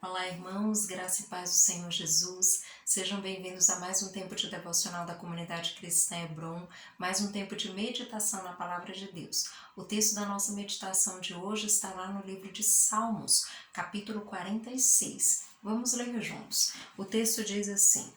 Olá, irmãos, graça e paz do Senhor Jesus. Sejam bem-vindos a mais um tempo de devocional da comunidade cristã Hebron, mais um tempo de meditação na palavra de Deus. O texto da nossa meditação de hoje está lá no livro de Salmos, capítulo 46. Vamos ler juntos. O texto diz assim: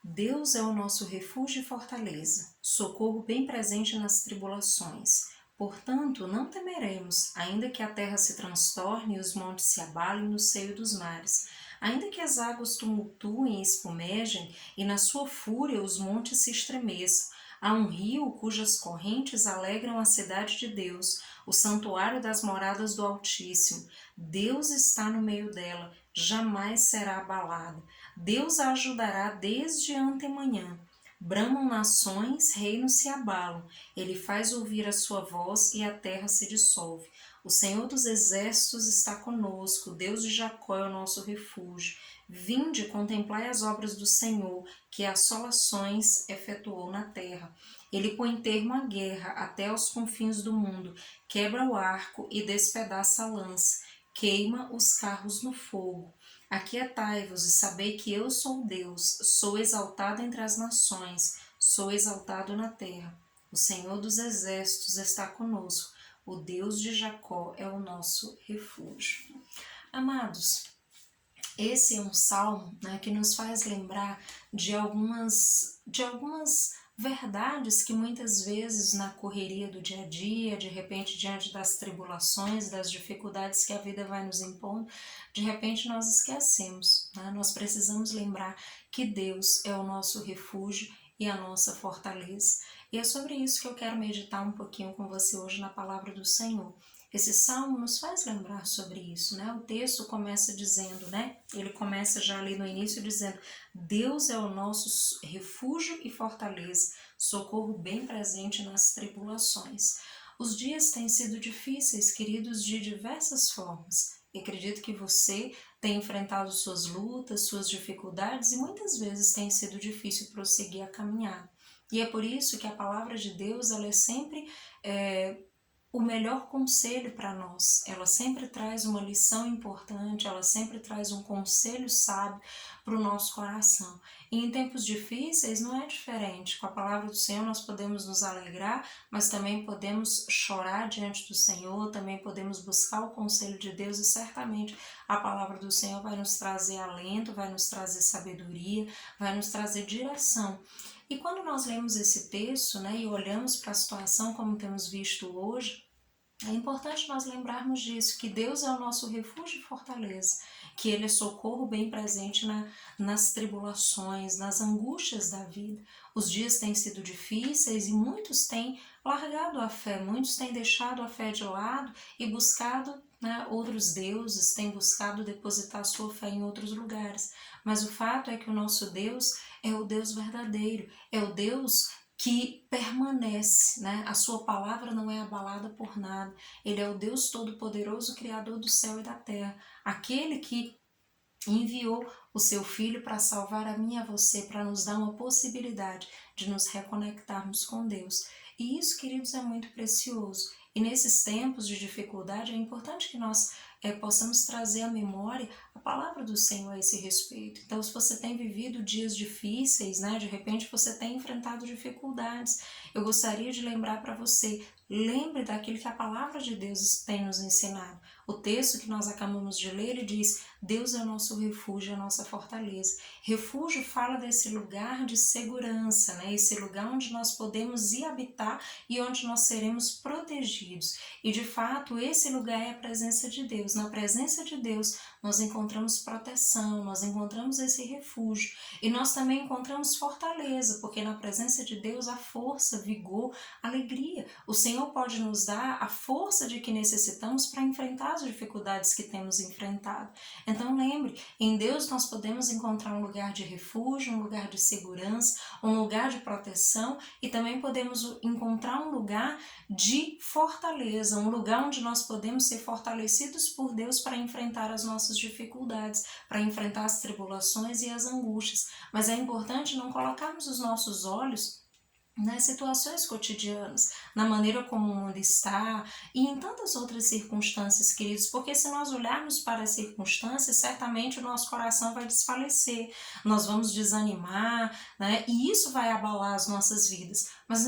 Deus é o nosso refúgio e fortaleza, socorro bem presente nas tribulações. Portanto, não temeremos, ainda que a terra se transtorne e os montes se abalem no seio dos mares, ainda que as águas tumultuem e espumejem, e na sua fúria os montes se estremeçam. Há um rio cujas correntes alegram a cidade de Deus, o santuário das moradas do Altíssimo. Deus está no meio dela, jamais será abalada. Deus a ajudará desde antemanhã. Bramam nações, reinos se abalam. Ele faz ouvir a sua voz e a terra se dissolve. O Senhor dos exércitos está conosco, Deus de Jacó é o nosso refúgio. Vinde, contemplai as obras do Senhor, que assolações efetuou na terra. Ele põe termo à guerra até aos confins do mundo, quebra o arco e despedaça a lança, queima os carros no fogo. Aquietai-vos e sabei que eu sou Deus, sou exaltado entre as nações, sou exaltado na terra. O Senhor dos exércitos está conosco, o Deus de Jacó é o nosso refúgio. Amados, esse é um salmo, que nos faz lembrar de algumas verdades que muitas vezes na correria do dia a dia, de repente diante das tribulações, das dificuldades que a vida vai nos impondo, de repente nós esquecemos. Nós precisamos lembrar que Deus é o nosso refúgio e a nossa fortaleza. E é sobre isso que eu quero meditar um pouquinho com você hoje na palavra do Senhor. Esse salmo nos faz lembrar sobre isso, O texto começa dizendo, Ele começa já ali no início dizendo: Deus é o nosso refúgio e fortaleza, socorro bem presente nas tribulações. Os dias têm sido difíceis, queridos, de diversas formas. E acredito que você tem enfrentado suas lutas, suas dificuldades e muitas vezes tem sido difícil prosseguir a caminhada. E é por isso que a palavra de Deus ela é sempre o melhor conselho para nós. Ela sempre traz uma lição importante, ela sempre traz um conselho sábio para o nosso coração. E em tempos difíceis não é diferente. Com a palavra do Senhor nós podemos nos alegrar, mas também podemos chorar diante do Senhor, também podemos buscar o conselho de Deus e certamente a palavra do Senhor vai nos trazer alento, vai nos trazer sabedoria, vai nos trazer direção. E quando nós lemos esse texto, e olhamos para a situação como temos visto hoje, é importante nós lembrarmos disso, que Deus é o nosso refúgio e fortaleza, que Ele é socorro bem presente nas tribulações, nas angústias da vida. Os dias têm sido difíceis e muitos têm largado a fé, muitos têm deixado a fé de lado e buscado outros deuses, têm buscado depositar sua fé em outros lugares. Mas o fato é que o nosso Deus é o Deus verdadeiro, é o Deus que permanece, A sua palavra não é abalada por nada. Ele é o Deus Todo-Poderoso, Criador do céu e da terra, aquele que enviou o seu Filho para salvar a mim e a você, para nos dar uma possibilidade de nos reconectarmos com Deus. E isso, queridos, é muito precioso. E nesses tempos de dificuldade é importante que nós possamos trazer à memória a palavra do Senhor a esse respeito. Então, se você tem vivido dias difíceis, de repente você tem enfrentado dificuldades, eu gostaria de lembrar para você, lembre daquilo que a palavra de Deus tem nos ensinado. O texto que nós acabamos de ler, ele diz: Deus é o nosso refúgio, a nossa fortaleza. Refúgio fala desse lugar de segurança, esse lugar onde nós podemos ir habitar e onde nós seremos protegidos. E de fato, esse lugar é a presença de Deus. Na presença de Deus, nós encontramos proteção, nós encontramos esse refúgio. E nós também encontramos fortaleza, porque na presença de Deus há força, vigor, alegria. O Senhor pode nos dar a força de que necessitamos para enfrentar as dificuldades que temos enfrentado. Então lembre, em Deus nós podemos encontrar um lugar de refúgio, um lugar de segurança, um lugar de proteção e também podemos encontrar um lugar de fortaleza, um lugar onde nós podemos ser fortalecidos por Deus para enfrentar as nossas dificuldades, para enfrentar as tribulações e as angústias. Mas é importante não colocarmos os nossos olhos nas situações cotidianas, na maneira como o mundo está e em tantas outras circunstâncias, queridos, porque se nós olharmos para as circunstâncias, certamente o nosso coração vai desfalecer, nós vamos desanimar, né? E isso vai abalar as nossas vidas. Mas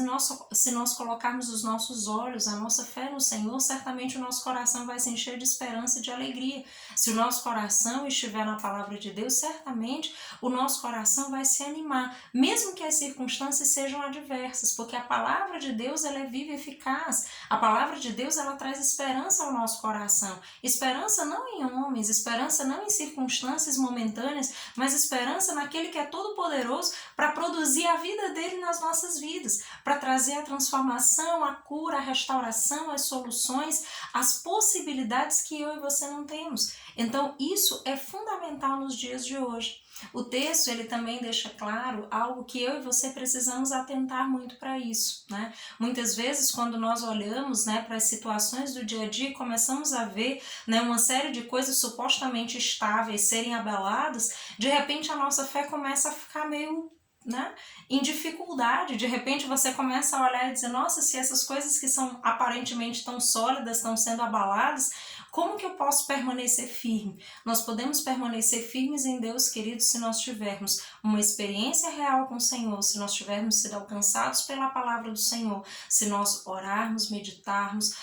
se nós colocarmos os nossos olhos, a nossa fé no Senhor, certamente o nosso coração vai se encher de esperança e de alegria. Se o nosso coração estiver na palavra de Deus, certamente o nosso coração vai se animar, mesmo que as circunstâncias sejam adversas, porque a palavra de Deus ela é viva e eficaz. A palavra de Deus ela traz esperança ao nosso coração. Esperança não em homens, esperança não em circunstâncias momentâneas, mas esperança naquele que é todo poderoso para produzir a vida dele nas nossas vidas, para trazer a transformação, a cura, a restauração, as soluções, as possibilidades que eu e você não temos. Então isso é fundamental nos dias de hoje. O texto ele também deixa claro algo que eu e você precisamos atentar muito para isso, né? Muitas vezes quando nós olhamos, né, para as situações do dia a dia, começamos a ver, né, uma série de coisas supostamente estáveis serem abaladas, de repente a nossa fé começa a ficar meio, né, em dificuldade. De repente você começa a olhar e dizer, nossa, se essas coisas que são aparentemente tão sólidas estão sendo abaladas, como que eu posso permanecer firme? Nós podemos permanecer firmes em Deus, queridos, se nós tivermos uma experiência real com o Senhor, se nós tivermos sido alcançados pela palavra do Senhor, se nós orarmos, meditarmos,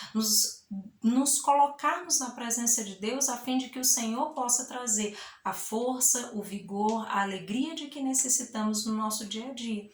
nos colocarmos na presença de Deus a fim de que o Senhor possa trazer a força, o vigor, a alegria de que necessitamos no nosso dia a dia.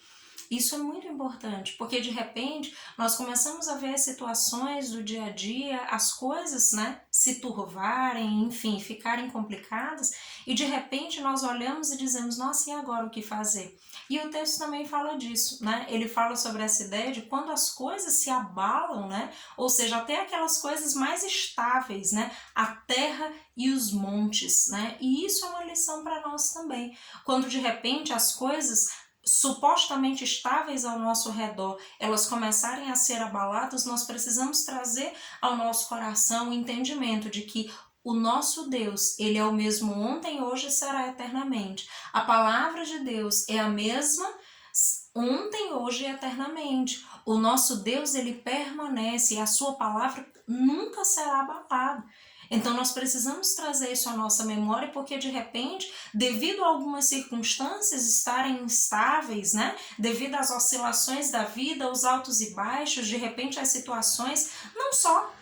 Isso é muito importante, porque de repente nós começamos a ver as situações do dia a dia, as coisas, né, se turvarem, enfim, ficarem complicadas, e de repente nós olhamos e dizemos, nossa, e agora o que fazer? E o texto também fala disso, né? Ele fala sobre essa ideia de quando as coisas se abalam, né? Ou seja, até aquelas coisas mais estáveis, né? A terra e os montes, né? E isso é uma lição para nós também. Quando de repente as coisas supostamente estáveis ao nosso redor, elas começarem a ser abaladas, nós precisamos trazer ao nosso coração o entendimento de que o nosso Deus, ele é o mesmo ontem, hoje e será eternamente. A palavra de Deus é a mesma ontem, hoje e eternamente. O nosso Deus, ele permanece e a sua palavra nunca será abalada. Então nós precisamos trazer isso à nossa memória, porque de repente, devido a algumas circunstâncias estarem instáveis, né? Devido às oscilações da vida, os altos e baixos, de repente as situações, não só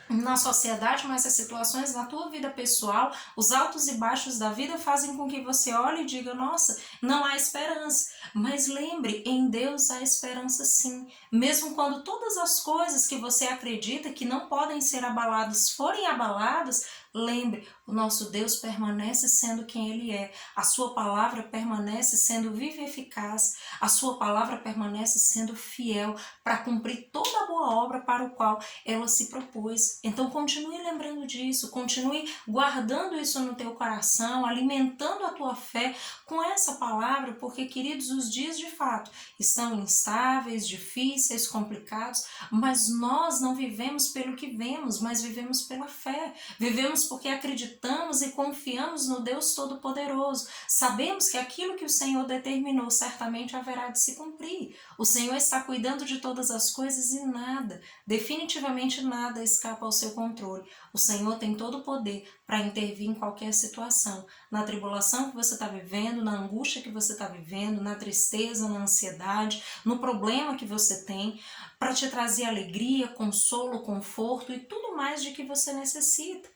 na sociedade, mas as situações na tua vida pessoal, os altos e baixos da vida fazem com que você olhe e diga, nossa, não há esperança. Mas lembre, em Deus há esperança sim. Mesmo quando todas as coisas que você acredita que não podem ser abaladas forem abaladas, lembre, o nosso Deus permanece sendo quem Ele é. A sua palavra permanece sendo viva e eficaz. A sua palavra permanece sendo fiel para cumprir toda a boa obra para o qual ela se propôs. Então continue lembrando disso, continue guardando isso no teu coração, alimentando a tua fé com essa palavra, porque, queridos, os dias de fato estão instáveis, difíceis, complicados, mas nós não vivemos pelo que vemos, mas vivemos pela fé. Vivemos porque acreditamos e confiamos no Deus Todo-Poderoso. Sabemos que aquilo que o Senhor determinou certamente haverá de se cumprir. O Senhor está cuidando de todas as coisas e nada, definitivamente nada escapa ao seu controle. O Senhor tem todo o poder para intervir em qualquer situação. Na tribulação que você está vivendo, na angústia que você está vivendo, na tristeza, na ansiedade, no problema que você tem, para te trazer alegria, consolo, conforto e tudo mais de que você necessita.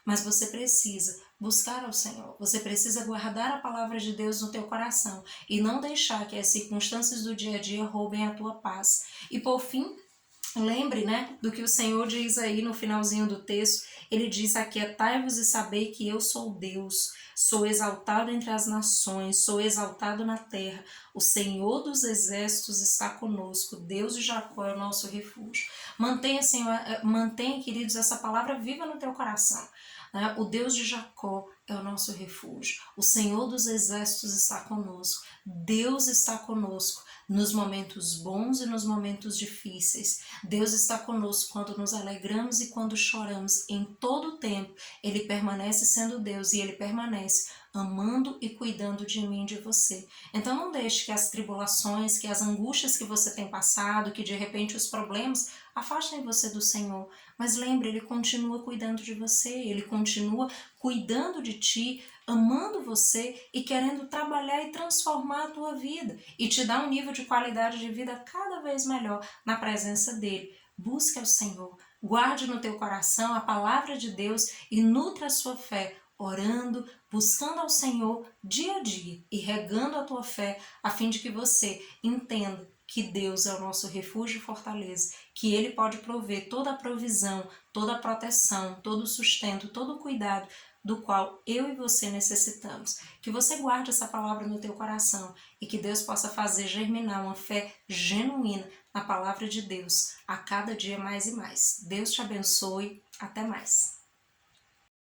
Mas você precisa buscar ao Senhor, você precisa guardar a palavra de Deus no teu coração e não deixar que as circunstâncias do dia a dia roubem a tua paz. E por fim, lembre, né, do que o Senhor diz aí no finalzinho do texto. Ele diz, aquietai-vos e sabei que eu sou Deus, sou exaltado entre as nações, sou exaltado na terra, o Senhor dos exércitos está conosco, Deus de Jacó é o nosso refúgio. Mantenha, Senhor, mantenha, queridos, essa palavra viva no teu coração. O Deus de Jacó é o nosso refúgio, o Senhor dos exércitos está conosco, Deus está conosco nos momentos bons e nos momentos difíceis. Deus está conosco quando nos alegramos e quando choramos. Em todo o tempo, Ele permanece sendo Deus e Ele permanece amando e cuidando de mim e de você. Então não deixe que as tribulações, que as angústias que você tem passado, que de repente os problemas afastem você do Senhor. Mas lembre, Ele continua cuidando de você, Ele continua cuidando de ti, amando você e querendo trabalhar e transformar a tua vida e te dar um nível de qualidade de vida cada vez melhor na presença dEle. Busque ao Senhor, guarde no teu coração a palavra de Deus e nutra a sua fé, orando, buscando ao Senhor dia a dia e regando a tua fé, a fim de que você entenda que Deus é o nosso refúgio e fortaleza, que Ele pode prover toda a provisão, toda a proteção, todo o sustento, todo o cuidado do qual eu e você necessitamos. Que você guarde essa palavra no teu coração e que Deus possa fazer germinar uma fé genuína na palavra de Deus a cada dia mais e mais. Deus te abençoe. Até mais.